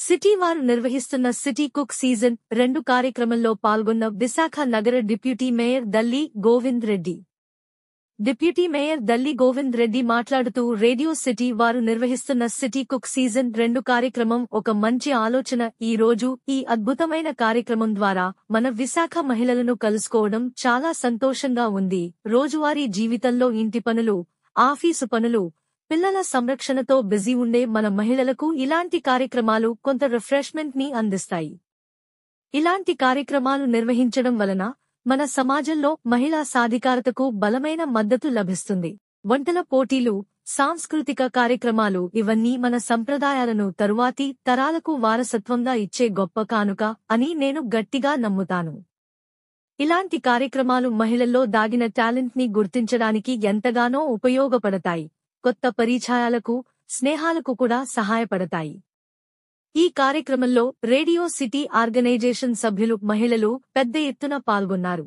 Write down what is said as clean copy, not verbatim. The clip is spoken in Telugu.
సిటీ వారు నిర్వహిస్తున్న సిటీ కుక్ సీజన్ 2 కార్యక్రమంలో పాల్గొన్న విశాఖ నగర deputy mayor Dalli Govind Reddy. Deputy mayor Dalli Govind Reddy మాట్లాడుతూ రేడియో సిటీ వారు నిర్వహిస్తున్న సిటీ కుక్ సీజన్ 2 కార్యక్రమం ఒక మంచి ఆలోచన. ఈ రోజు ఈ అద్భుతమైన కార్యక్రమం ద్వారా మన విశాఖ మహిళలను కలుసుకోవడం చాలా సంతోషంగా ఉంది. రోజువారీ జీవితంలో ఇంటి పనులు, ఆఫీసు పనులు, పిల్లల సంరక్షణతో బిజీ ఉండే మన మహిళలకు ఇలాంటి కార్యక్రమాలు కొంత రిఫ్రెష్మెంట్ ని అందిస్తాయి. ఇలాంటి కార్యక్రమాలు నిర్వహించడం వలన మన సమాజంలో మహిళా సాధికారతకు బలమైన మద్దతు లభిస్తుంది. వంటల పోటీలు, సాంస్కృతిక కార్యక్రమాలు ఇవన్నీ మన సంప్రదాయాలను తరువాతి తరాలకు వారసత్వంగా ఇచ్చే గొప్ప కానుక అని నేను గట్టిగా నమ్ముతాను. ఇలాంటి కార్యక్రమాలు మహిళల్లో దాగిన టాలెంట్ ని గుర్తించడానికి ఎంతగానో ఉపయోగపడతాయి. కొత్త పరిచయాలకు, స్నేహాలకు కూడా సహాయపడతాయి. ఈ కార్యక్రమంలో రేడియో సిటీ ఆర్గనైజేషన్ సభ్యులు, మహిళలు పెద్ద ఎత్తున పాల్గొన్నారు.